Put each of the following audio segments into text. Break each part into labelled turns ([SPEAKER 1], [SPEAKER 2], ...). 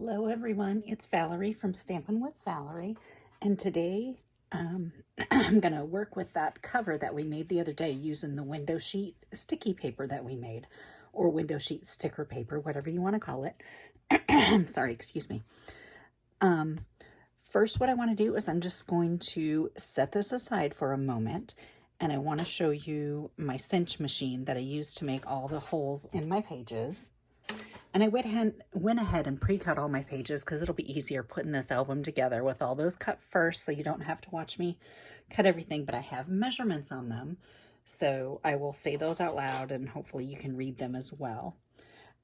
[SPEAKER 1] Hello everyone, it's Valerie from Stampin' with Valerie, and today I'm going to work with that cover that we made the other day using the window sheet sticky paper that we made, or window sheet sticker paper, whatever you want to call it. Sorry, excuse me. First, what I want to do is I'm just going to set this aside for a moment, and I want to show you my cinch machine that I use to make all the holes in my pages. And I went ahead and pre-cut all my pages because it'll be easier putting this album together with all those cut first, so you don't have to watch me cut everything, but I have measurements on them, so I will say those out loud and hopefully you can read them as well.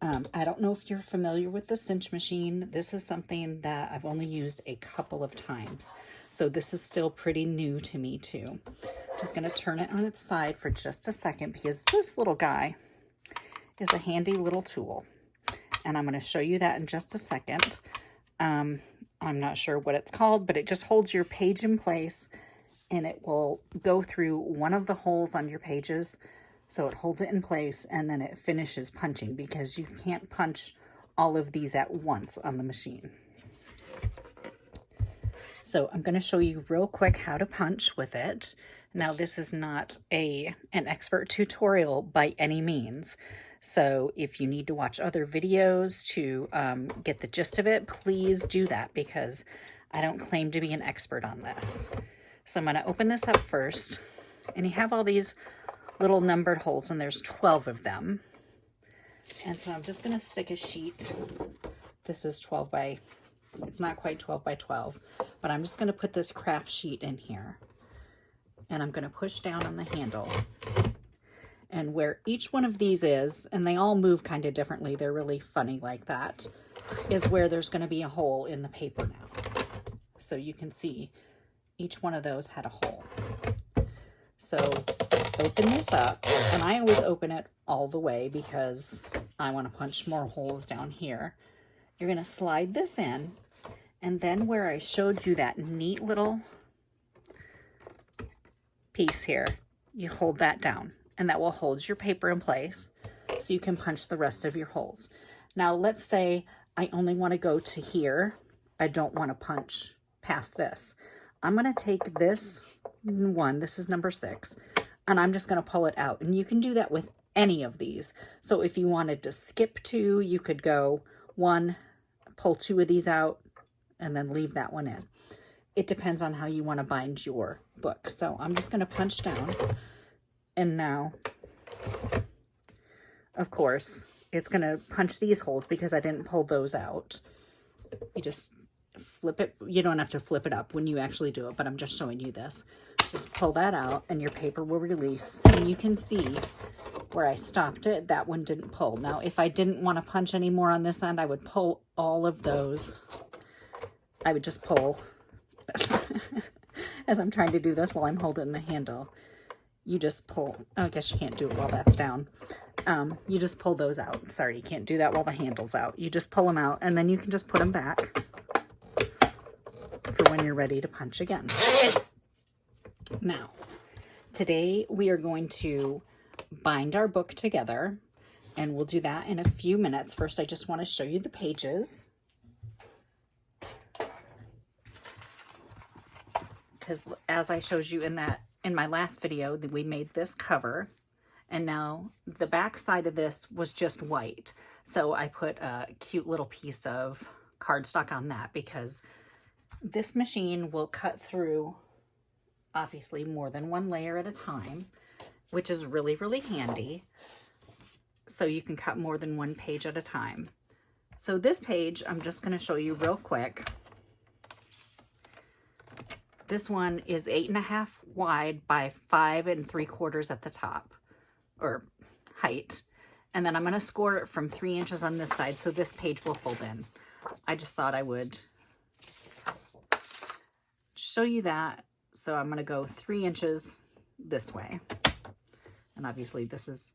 [SPEAKER 1] I don't know if you're familiar with the cinch machine. This is something that I've only used a couple of times, so this is still pretty new to me too. I'm just going to turn it on its side for just a second because this little guy is a handy little tool. And I'm going to show you that in just a second. I'm not sure what it's called, but it just holds your page in place and it will go through one of the holes on your pages. So it holds it in place and then it finishes punching because you can't punch all of these at once on the machine. So I'm going to show you real quick how to punch with it. Now this is not an expert tutorial by any means. So if you need to watch other videos to get the gist of it, please do that because I don't claim to be an expert on this. So I'm going to open this up first, and you have all these little numbered holes, and there's 12 of them. And so I'm just going to stick a sheet. This is 12 by, it's not quite 12 by 12, but I'm just going to put this craft sheet in here. And I'm going to push down on the handle. And where each one of these is, and they all move kind of differently, they're really funny like that, is where there's going to be a hole in the paper now. So you can see each one of those had a hole. So open this up, and I always open it all the way because I want to punch more holes down here. You're going to slide this in, and then where I showed you that neat little piece here, you hold that down. And that will hold your paper in place so you can punch the rest of your holes. Now, let's say I only want to go to here. I don't want to punch past this. I'm going to take this one, this is number 6, and I'm just going to pull it out. And you can do that with any of these. So if you wanted to skip 2, you could go 1, pull 2 of these out, and then leave that one in. It depends on how you want to bind your book. So I'm just going to punch down. And now, of course, it's going to punch these holes because I didn't pull those out. You just flip it. You don't have to flip it up when you actually do it, but I'm just showing you this. Just pull that out and your paper will release. And you can see where I stopped it, that one didn't pull. Now, if I didn't want to punch anymore on this end, I would pull all of those. I would just pull as I'm trying to do this while I'm holding the handle. You just pull, I guess you can't do it while that's down. You just pull those out. Sorry, you can't do that while the handle's out. You just pull them out and then you can just put them back for when you're ready to punch again. Now, today we are going to bind our book together and we'll do that in a few minutes. First, I just want to show you the pages. Because as I showed you in my last video, that we made this cover, and now the back side of this was just white. So I put a cute little piece of cardstock on that because this machine will cut through, obviously, more than one layer at a time, which is really, really handy. So you can cut more than one page at a time. So this page, I'm just going to show you real quick. This one is 8.5 wide by 5 3/4 at the top, or height. And then I'm going to score it from 3 inches on this side, so this page will fold in. I just thought I would show you that. So I'm going to go 3 inches this way. And obviously this is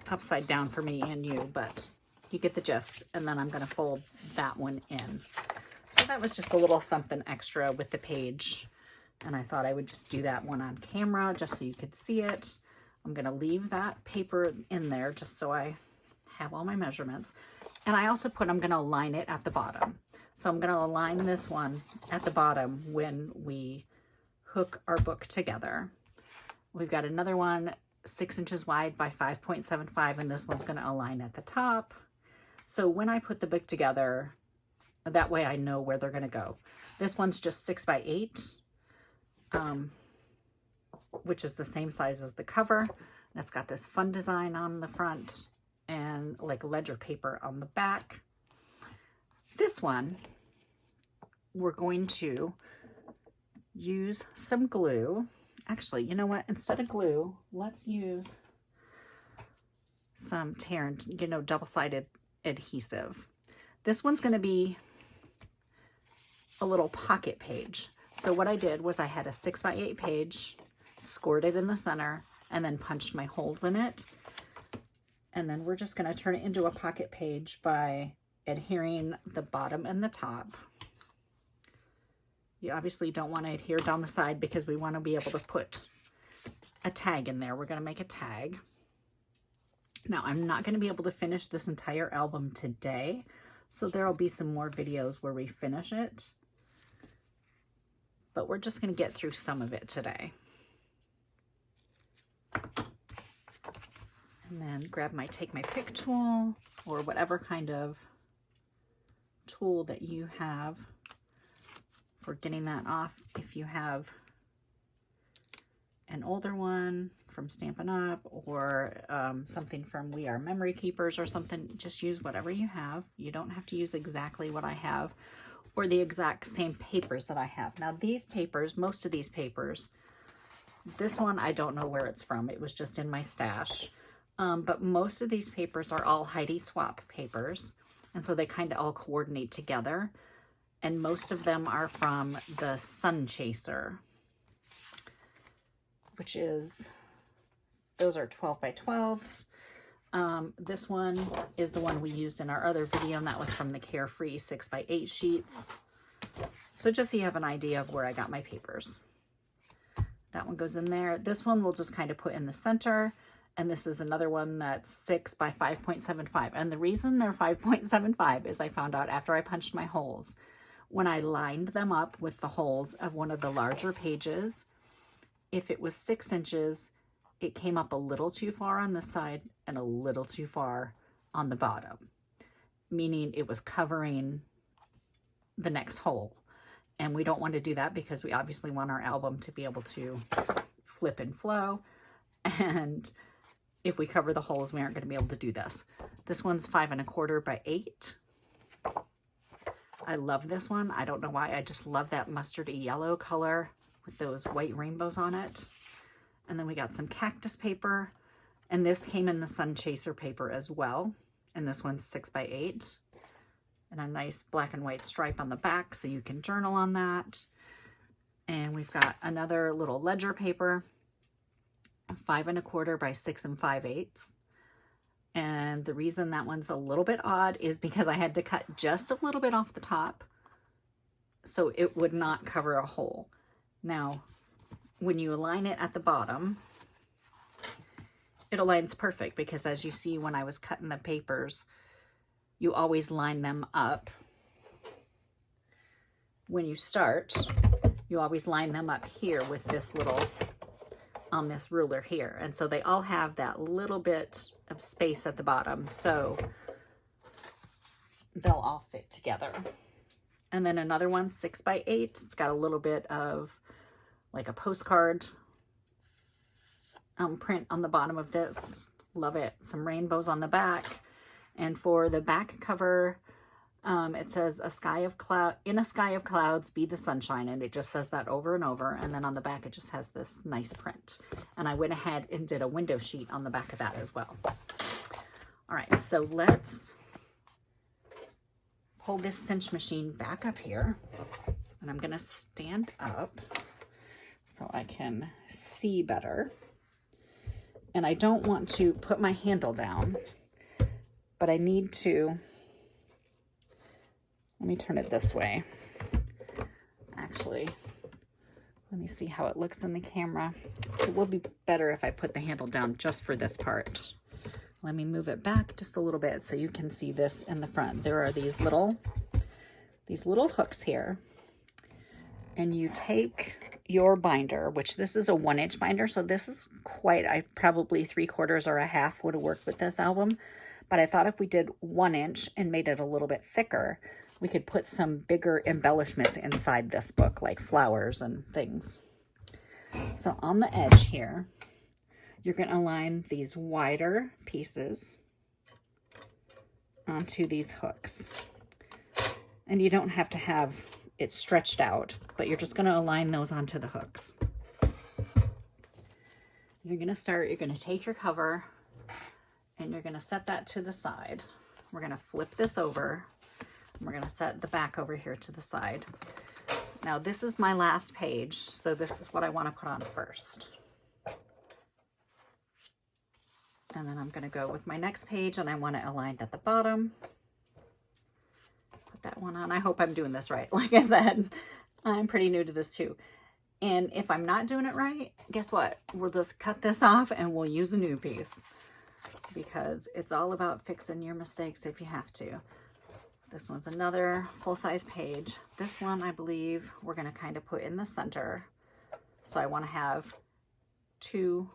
[SPEAKER 1] upside down for me and you, but you get the gist. And then I'm going to fold that one in. So that was just a little something extra with the page. And I thought I would just do that one on camera just so you could see it. I'm going to leave that paper in there just so I have all my measurements. And I also I'm going to align it at the bottom. So I'm going to align this one at the bottom when we hook our book together. We've got another one 6 inches wide by 5.75, and this one's going to align at the top. So when I put the book together, that way I know where they're going to go. This one's just 6 by 8, which is the same size as the cover. That's got this fun design on the front and like ledger paper on the back. This one, we're going to use some glue. Actually, you know what? Instead of glue, let's use some tear, double-sided adhesive. This one's going to be a little pocket page. So what I did was I had a 6 by 8 page, scored it in the center, and then punched my holes in it. And then we're just going to turn it into a pocket page by adhering the bottom and the top. You obviously don't want to adhere down the side because we want to be able to put a tag in there. We're going to make a tag. Now, I'm not going to be able to finish this entire album today, so there'll be some more videos where we finish it. But we're just going to get through some of it today. And then take my pick tool or whatever kind of tool that you have for getting that off. If you have an older one from Stampin' Up! Or something from We Are Memory Keepers or something, just use whatever you have. You don't have to use exactly what I have or the exact same papers that I have. Now these papers, most of these papers, this one I don't know where it's from. It was just in my stash. But most of these papers are all Heidi Swap papers. And so they kind of all coordinate together. And most of them are from the Sun Chaser, which is, those are 12 by 12s. This one is the one we used in our other video, and that was from the Carefree 6 by 8 sheets. So just so you have an idea of where I got my papers. That one goes in there. This one we'll just kind of put in the center. And this is another one that's 6 by 5.75. And the reason they're 5.75 is I found out after I punched my holes, when I lined them up with the holes of one of the larger pages, if it was 6 inches, it came up a little too far on this side and a little too far on the bottom, meaning it was covering the next hole. And we don't want to do that because we obviously want our album to be able to flip and flow. And if we cover the holes, we aren't going to be able to do this. This one's 5 1/4 by 8. I love this one. I don't know why. I just love that mustardy yellow color with those white rainbows on it. And then we got some cactus paper. And this came in the Sun Chaser paper as well. And this one's 6 by 8. And a nice black and white stripe on the back so you can journal on that. And we've got another little ledger paper, 5 1/4 by 6 5/8. And the reason that one's a little bit odd is because I had to cut just a little bit off the top so it would not cover a hole. Now, when you align it at the bottom, it aligns perfect because as you see when I was cutting the papers, you always line them up. When you start, you always line them up here with this little, on this ruler here. And so they all have that little bit of space at the bottom, so they'll all fit together. And then another one, 6 by 8. It's got a little bit of like a postcard print on the bottom of this. Love it. Some rainbows on the back. And for the back cover, it says in a sky of clouds be the sunshine, and it just says that over and over. And then on the back it just has this nice print, and I went ahead and did a window sheet on the back of that as well. All right, so let's pull this cinch machine back up here, and I'm gonna stand up so I can see better. And I don't want to put my handle down, but I need to, let me turn it this way. Actually, let me see how it looks in the camera. It will be better if I put the handle down just for this part. Let me move it back just a little bit so you can see this in the front. There are these little hooks here, and you take your binder, which this is a 1-inch binder, so this is quite, I probably 3/4 or a half would have worked with this album, but I thought if we did 1 inch and made it a little bit thicker, we could put some bigger embellishments inside this book, like flowers and things. So on the edge here, you're going to align these wider pieces onto these hooks. And you don't have to have it stretched out, but you're just going to align those onto the hooks. You're going to take your cover and you're going to set that to the side. We're going to flip this over. And we're going to set the back over here to the side. Now this is my last page, so this is what I want to put on first. And then I'm going to go with my next page, and I want it aligned at the bottom. Put that one on. I hope I'm doing this right. Like I said, I'm pretty new to this too. And if I'm not doing it right, guess what? We'll just cut this off and we'll use a new piece, because it's all about fixing your mistakes if you have to. This one's another full-size page. This one, I believe, we're going to kind of put in the center. So I want to have 2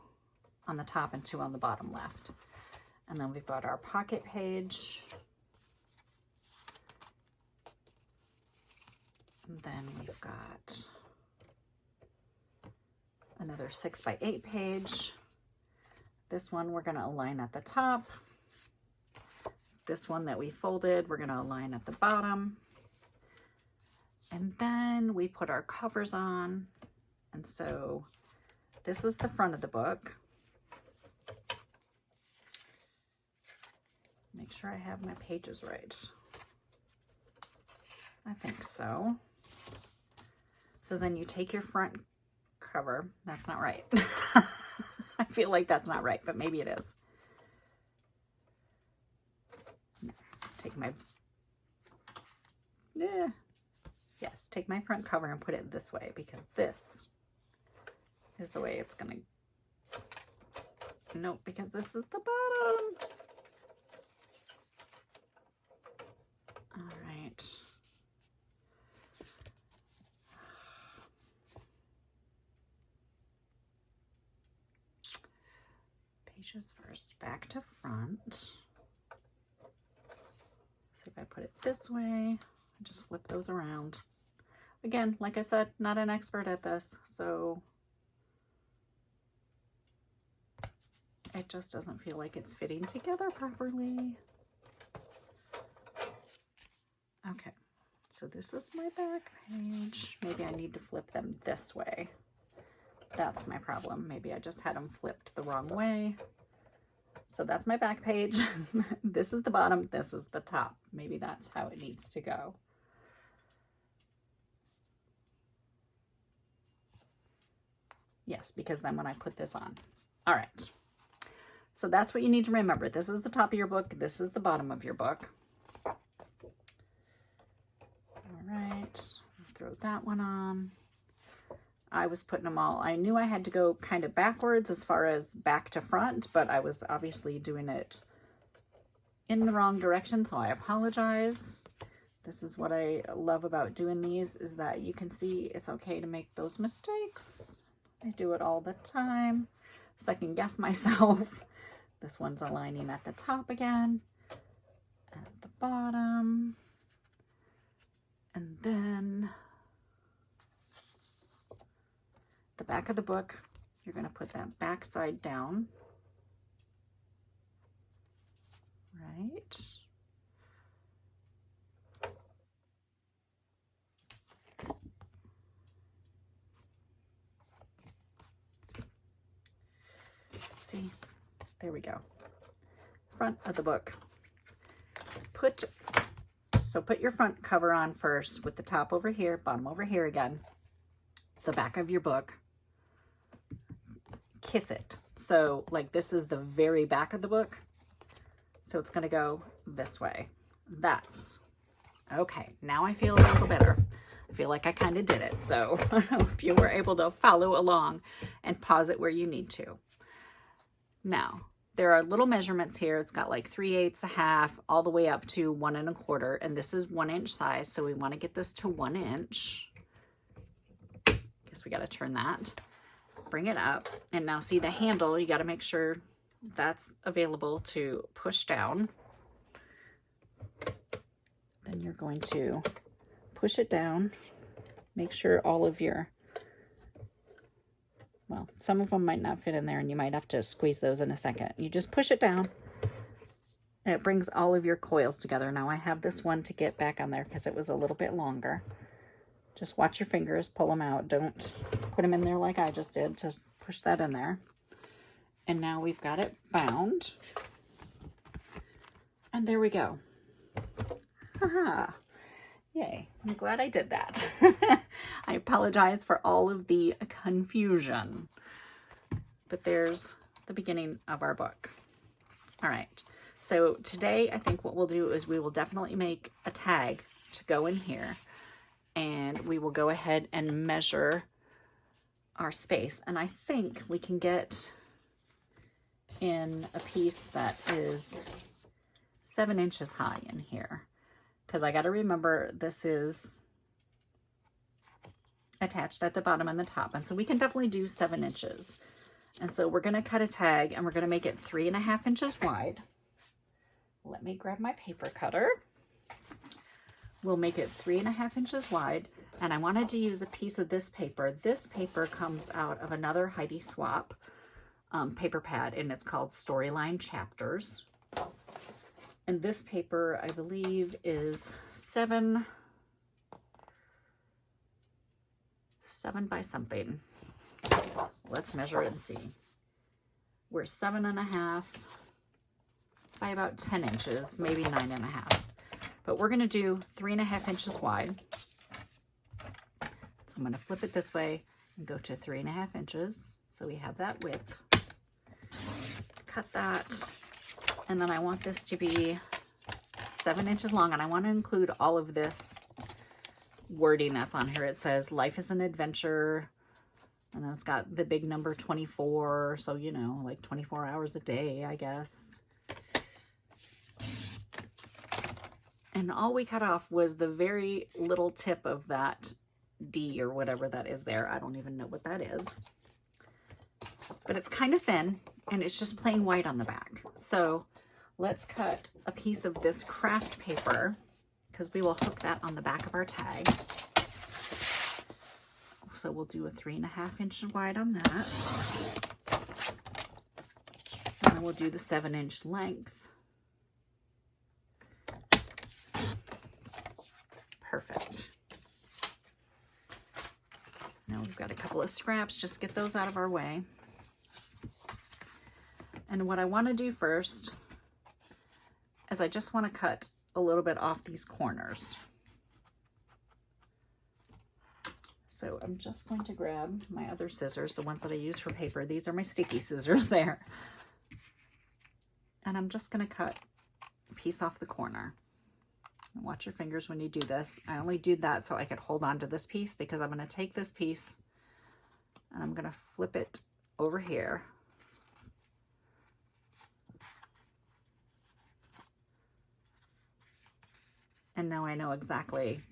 [SPEAKER 1] on the top and 2 on the bottom left. And then we've got our pocket page. And then we've got another 6x8 page. This one we're going to align at the top. This one that we folded, we're going to align at the bottom. And then we put our covers on. And so this is the front of the book. Make sure I have my pages right. I think so. So then you take your front cover. That's not right. I feel like that's not right, but maybe it is. Take my, take my front cover and put it this way, because this is the way it's gonna, nope, because this is the bottom. All right. Pages first, back to front. If I put it this way, I just flip those around. Again, like I said, not an expert at this, so it just doesn't feel like it's fitting together properly. Okay, so this is my back page. Maybe I need to flip them this way. That's my problem. Maybe I just had them flipped the wrong way. So that's my back page. This is the bottom, this is the top. Maybe that's how it needs to go. Yes, because then when I put this on. All right. So that's what you need to remember. This is the top of your book. This is the bottom of your book. All right. Throw that one on. I was putting them all, I knew I had to go kind of backwards as far as back to front, but I was obviously doing it in the wrong direction, so I apologize. This is what I love about doing these, is that you can see it's okay to make those mistakes. I do it all the time. Second guess myself. This one's aligning at the top again, at the bottom, and then the back of the book, you're going to put that back side down, right? See, there we go. Front of the book. Put your front cover on first with the top over here, bottom over here again. The back of your book. Kiss it. So like this is the very back of the book. So it's going to go this way. That's okay. Now I feel a little better. I feel like I kind of did it. So I hope you were able to follow along and pause it where you need to. Now, there are little measurements here. It's got like 3/8, a half, all the way up to 1 1/4. And this is 1 inch size. So we want to get this to 1 inch. Guess we got to turn that, bring it up. And now see the handle, you got to make sure that's available to push down. Then you're going to push it down. Make sure all of your, well, some of them might not fit in there and you might have to squeeze those in a second. You just push it down and it brings all of your coils together. Now I have this one to get back on there because it was a little bit longer. Just watch your fingers, pull them out. Don't put them in there like I just did. Just push that in there. And now we've got it bound. And there we go. Haha. Yay. I'm glad I did that. I apologize for all of the confusion. But there's the beginning of our book. All right. So today I think what we'll do is we will definitely make a tag to go in here. And we will go ahead and measure our space. And I think we can get in a piece that is 7 inches high in here. Because I got to remember this is attached at the bottom and the top. And so we can definitely do 7 inches. And so we're going to cut a tag and we're going to make it 3.5 inches wide. Let me grab my paper cutter. We'll make it 3.5 inches wide. And I wanted to use a piece of this paper. This paper comes out of another Heidi Swap paper pad, and it's called Storyline Chapters. And this paper, I believe, is 7 by something. Let's measure it and see. We're 7.5 by about 10 inches, maybe 9.5. But we're going to do 3.5 inches wide. So I'm going to flip it this way and go to 3.5 inches. So we have that width. Cut that. And then I want this to be 7 inches long. And I want to include all of this wording that's on here. It says, life is an adventure. And then it's got the big number 24. So, you know, like 24 hours a day, I guess. And all we cut off was the very little tip of that D or whatever that is there. I don't even know what that is. But it's kind of thin and it's just plain white on the back. So let's cut a piece of this craft paper because we will hook that on the back of our tag. So we'll do a 3.5 inch wide on that. And then we'll do the 7 inch length. Perfect. Now we've got a couple of scraps, just get those out of our way. And what I want to do first is I just want to cut a little bit off these corners. So I'm just going to grab my other scissors, the ones that I use for paper. These are my sticky scissors there. And I'm just going to cut a piece off the corner. Watch your fingers when you do this. I only did that so I could hold on to this piece because I'm going to take this piece and I'm going to flip it over here. And now I know exactly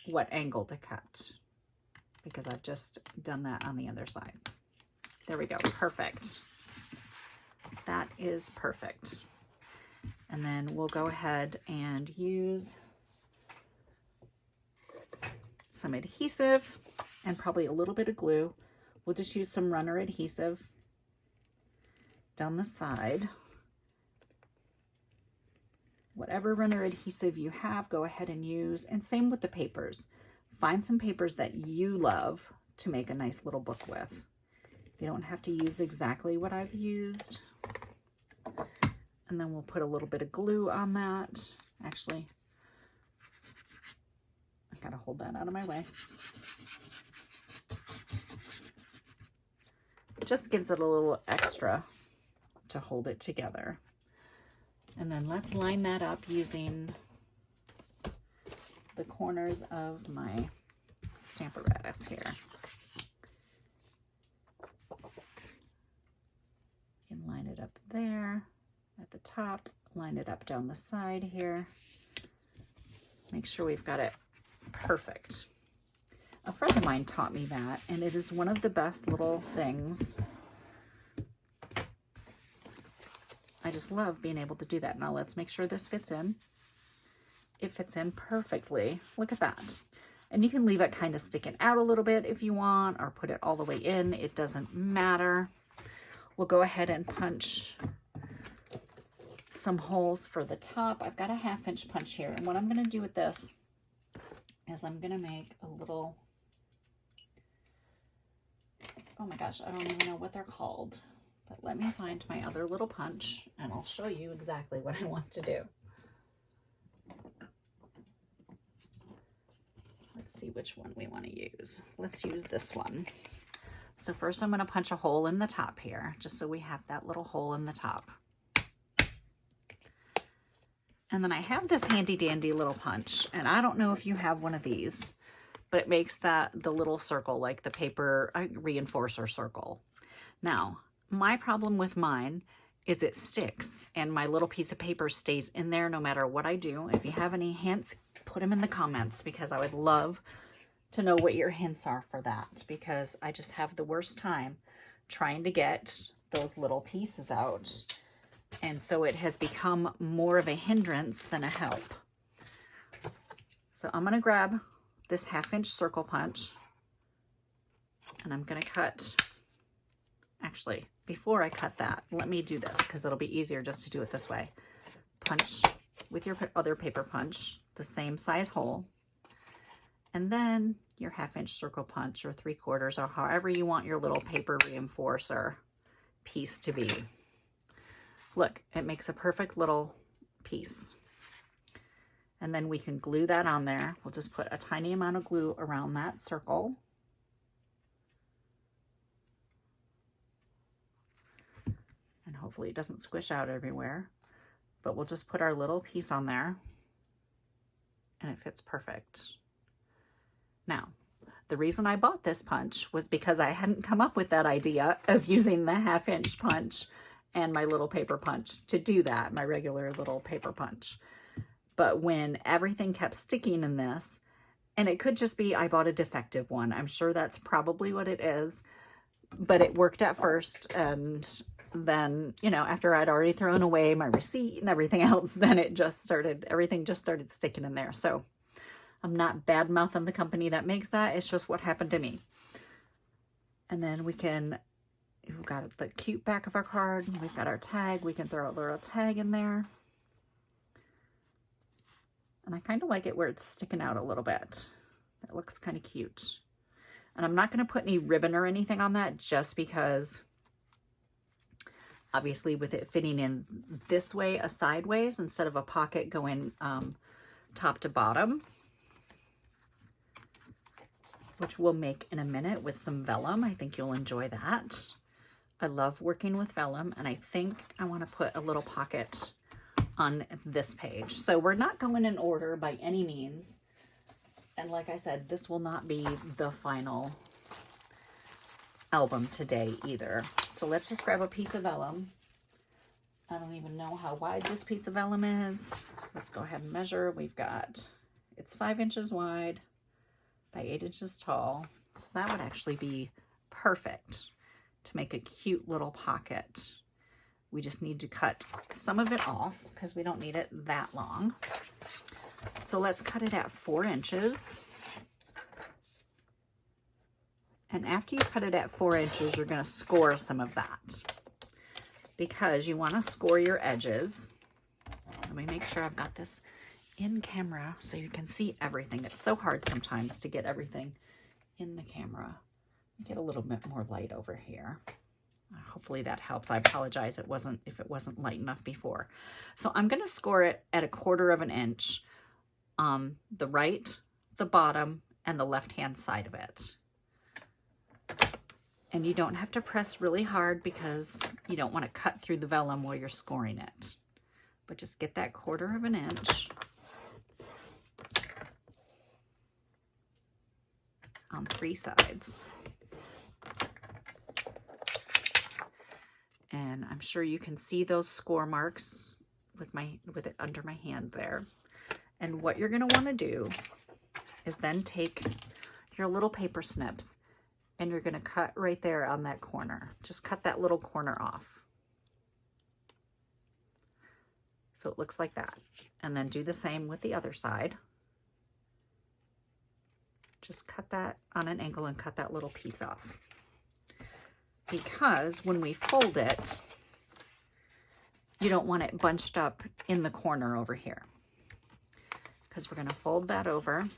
[SPEAKER 1] what angle to cut because I've just done that on the other side. There we go. Perfect. That is perfect. And then we'll go ahead and use some adhesive and probably a little bit of glue. We'll just use some runner adhesive down the side. Whatever runner adhesive you have, go ahead and use. And same with the papers. Find some papers that you love to make a nice little book with. You don't have to use exactly what I've used. And then we'll put a little bit of glue on that. Actually, I gotta hold that out of my way. It just gives it a little extra to hold it together. And then let's line that up using the corners of my Stamparatus here. You can line it up there. at the top, line it up down the side here. Make sure we've got it perfect. A friend of mine taught me that, and it is one of the best little things. I just love being able to do that. Now let's make sure this fits in. It fits in perfectly. Look at that. And you can leave it kind of sticking out a little bit if you want, or put it all the way in. It doesn't matter. We'll go ahead and punch some holes for the top. I've got a 1/2 inch punch here. And what I'm going to do with this is I'm going to make a little, oh my gosh, I don't even know what they're called. But let me find my other little punch and I'll show you exactly what I want to do. Let's see which one we want to use. Let's use this one. So first I'm going to punch a hole in the top here, just so we have that little hole in the top. And then I have this handy dandy little punch, and I don't know if you have one of these, but it makes the little circle, like the paper reinforcer circle. Now, my problem with mine is it sticks and my little piece of paper stays in there no matter what I do. If you have any hints, put them in the comments, because I would love to know what your hints are for that, because I just have the worst time trying to get those little pieces out. And so it has become more of a hindrance than a help. So I'm going to grab this 1/2 inch circle punch and I'm going to cut. Actually, before I cut that, let me do this because it'll be easier just to do it this way. Punch with your other paper punch, the same size hole, and then your 1/2 inch circle punch or 3/4, or however you want your little paper reinforcer piece to be. Look, it makes a perfect little piece. And then we can glue that on there. We'll just put a tiny amount of glue around that circle. And hopefully it doesn't squish out everywhere. But we'll just put our little piece on there. And it fits perfect. Now, the reason I bought this punch was because I hadn't come up with that idea of using the 1/2 inch punch and my little paper punch to do that, my regular little paper punch. But when everything kept sticking in this, and it could just be I bought a defective one. I'm sure that's probably what it is, but it worked at first. And then, you know, after I'd already thrown away my receipt and everything else, then it just started, everything just started sticking in there. So I'm not bad mouthing the company that makes that. It's just what happened to me. And then we've got the cute back of our card. We've got our tag. We can throw a little tag in there. And I kind of like it where it's sticking out a little bit. That looks kind of cute. And I'm not going to put any ribbon or anything on that, just because obviously with it fitting in this way, a sideways, instead of a pocket going top to bottom, which we'll make in a minute with some vellum. I think you'll enjoy that. I love working with vellum, and I think I want to put a little pocket on this page. So we're not going in order by any means. And like I said, this will not be the final album today either. So let's just grab a piece of vellum. I don't even know how wide this piece of vellum is. Let's go ahead and measure. It's 5 inches wide by 8 inches tall. So that would actually be perfect to make a cute little pocket. We just need to cut some of it off because we don't need it that long. So let's cut it at 4 inches. And after you cut it at 4 inches, you're going to score some of that, because you want to score your edges. Let me make sure I've got this in camera so you can see everything. It's so hard sometimes to get everything in the camera. Get a little bit more light over here. Hopefully that helps. I apologize if it wasn't light enough before. So I'm going to score it at 1/4 inch on the right, the bottom, and the left-hand side of it. And you don't have to press really hard because you don't want to cut through the vellum while you're scoring it. But just get that 1/4 inch on 3 sides. And I'm I'm sure you can see those score marks with it under my hand there. And what you're going to want to do is then take your little paper snips and you're going to cut right there on that corner. Just cut that little corner off. So it looks like that. And then do the same with the other side. Just cut that on an angle and cut that little piece off. Because when we fold it, you don't want it bunched up in the corner over here. Because we're going to fold that over.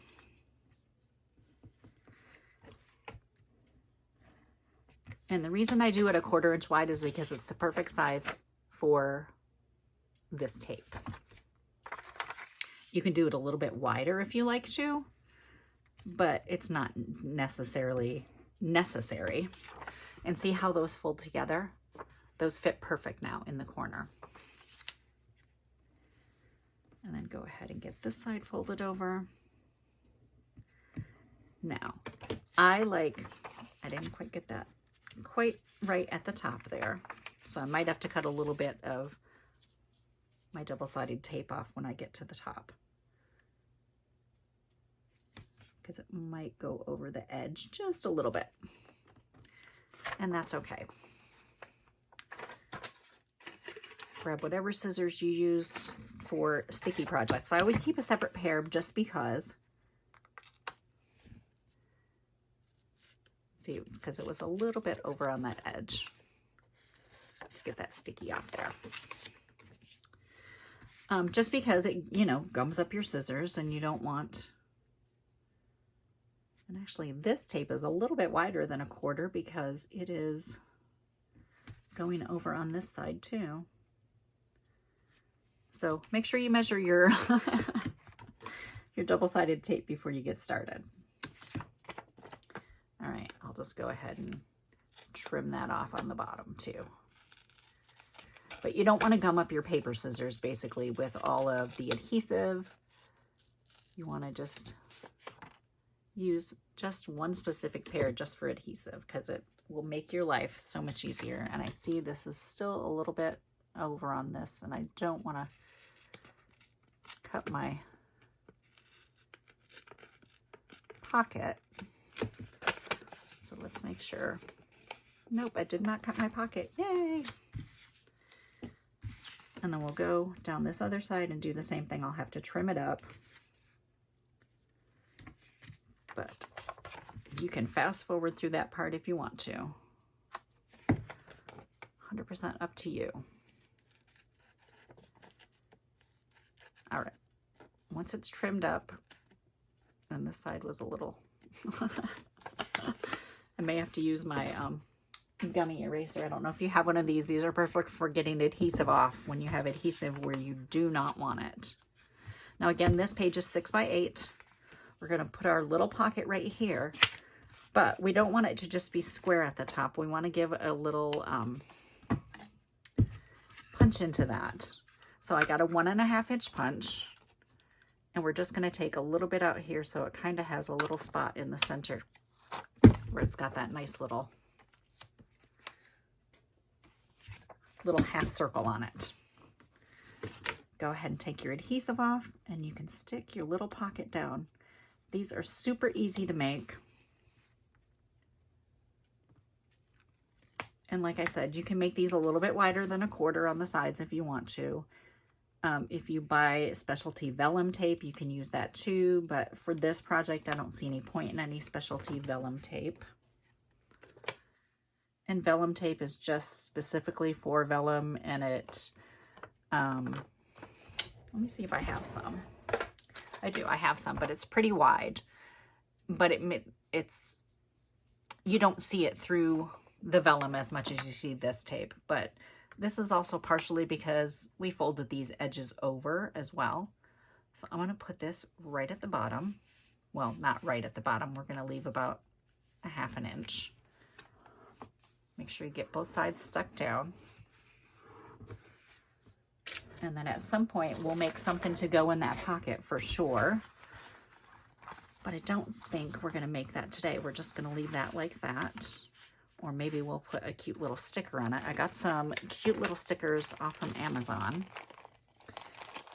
[SPEAKER 1] And the reason I do it a 1/4 inch wide is because it's the perfect size for this tape. You can do it a little bit wider if you like to, but it's not necessarily necessary. And see how those fold together? Those fit perfect now in the corner. And then go ahead and get this side folded over. Now, I didn't quite get that quite right at the top there. So I might have to cut a little bit of my double-sided tape off when I get to the top, because it might go over the edge just a little bit, and that's okay. Grab whatever scissors you use for sticky projects. I always keep a separate pair just because, see, because it was a little bit over on that edge. Let's get that sticky off there. Just because it, you know, gums up your scissors and you don't want, and actually this tape is a little bit wider than a 1/4 because it is going over on this side too. So make sure you measure your, your double-sided tape before you get started. All right, I'll just go ahead and trim that off on the bottom too. But you don't want to gum up your paper scissors basically with all of the adhesive. You want to just use just one specific pair just for adhesive, because it will make your life so much easier. And I see this is still a little bit over on this, and I don't want to cut my pocket. So let's make sure. Nope, I did not cut my pocket. Yay! And then we'll go down this other side and do the same thing. I'll have to trim it up. But you can fast forward through that part if you want to. 100% up to you. All right. Once it's trimmed up, and this side was a little... I may have to use my gummy eraser. I don't know if you have one of these. These are perfect for getting adhesive off when you have adhesive where you do not want it. Now again, this page is 6 by 8. We're going to put our little pocket right here, but we don't want it to just be square at the top. We want to give a little punch into that. So I got a 1.5 inch punch, and we're just going to take a little bit out here so it kind of has a little spot in the center where it's got that nice little half circle on it. Go ahead and take your adhesive off, and you can stick your little pocket down. These are super easy to make. And like I said, you can make these a little bit wider than a 1/4 on the sides if you want to. If you buy specialty vellum tape, you can use that too. But for this project, I don't see any point in any specialty vellum tape. And vellum tape is just specifically for vellum, and it, let me see if I have some. I do, I have some, but it's pretty wide. But it's, you don't see it through the vellum as much as you see this tape. But this is also partially because we folded these edges over as well. So I'm going to put this right at the bottom. Well, not right at the bottom. We're going to leave about a 1/2 inch. Make sure you get both sides stuck down. And then at some point, we'll make something to go in that pocket for sure. But I don't think we're going to make that today. We're just going to leave that like that. Or maybe we'll put a cute little sticker on it. I got some cute little stickers off from Amazon.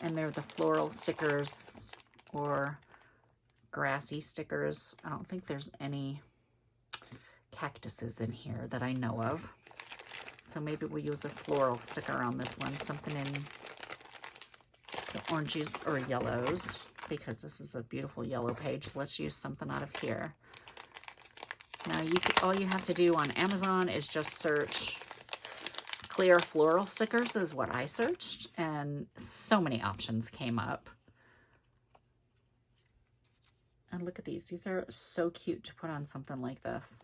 [SPEAKER 1] And they're the floral stickers or grassy stickers. I don't think there's any cactuses in here that I know of. So maybe we'll use a floral sticker on this one, something in the oranges or yellows, because this is a beautiful yellow page. Let's use something out of here. Now, all you have to do on Amazon is just search clear floral stickers is what I searched, and so many options came up. And look at these. These are so cute to put on something like this,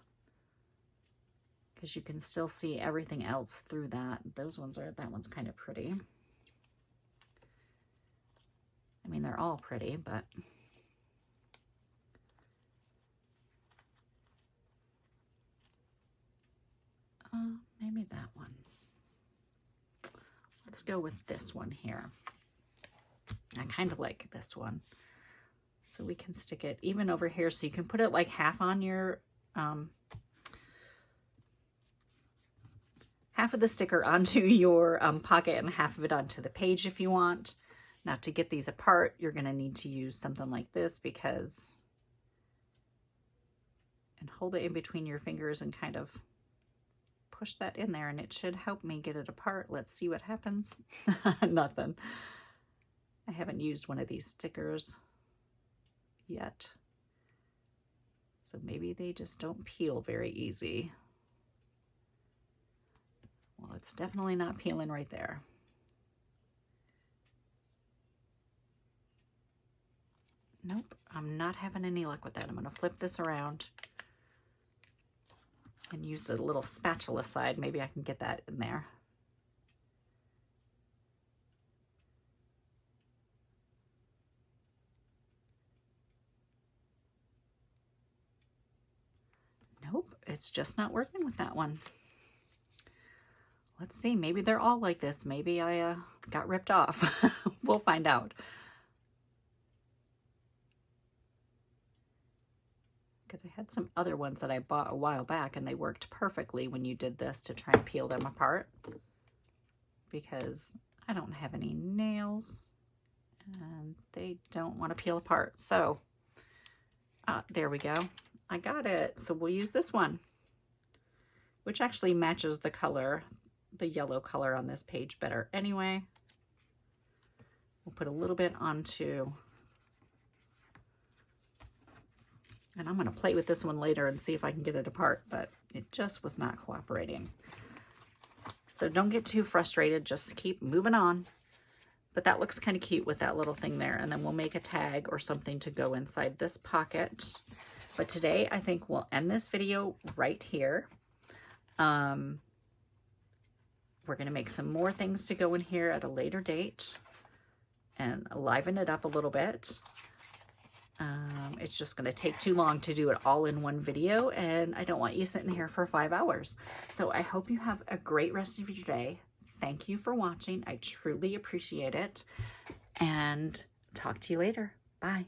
[SPEAKER 1] because you can still see everything else through that. That one's kind of pretty. I mean, they're all pretty, but maybe that one. Let's go with this one here. I kind of like this one. So we can stick it even over here. So you can put it like half on your, half of the sticker onto your pocket and half of it onto the page if you want. Now, to get these apart, you're going to need to use something like this, and hold it in between your fingers and kind of push that in there, and it should help me get it apart. Let's see what happens. Nothing. I haven't used one of these stickers yet, so maybe they just don't peel very easy. Well, it's definitely not peeling right there. Nope, I'm not having any luck with that. I'm going to flip this around and use the little spatula side. Maybe I can get that in there. Nope, it's just not working with that one. Let's see, maybe they're all like this. Maybe I got ripped off. We'll find out. Because I had some other ones that I bought a while back, and they worked perfectly when you did this to try and peel them apart, because I don't have any nails and they don't want to peel apart. So there we go. I got it. So we'll use this one, which actually matches the color, the yellow color on this page better anyway. We'll put a little bit onto, and I'm going to play with this one later and see if I can get it apart, but it just was not cooperating. So don't get too frustrated, just keep moving on. But that looks kind of cute with that little thing there. And then we'll make a tag or something to go inside this pocket. But today I think we'll end this video right here. We're going to make some more things to go in here at a later date and liven it up a little bit. It's just going to take too long to do it all in one video, and I don't want you sitting here for 5 hours. So I hope you have a great rest of your day. Thank you for watching. I truly appreciate it, and talk to you later. Bye.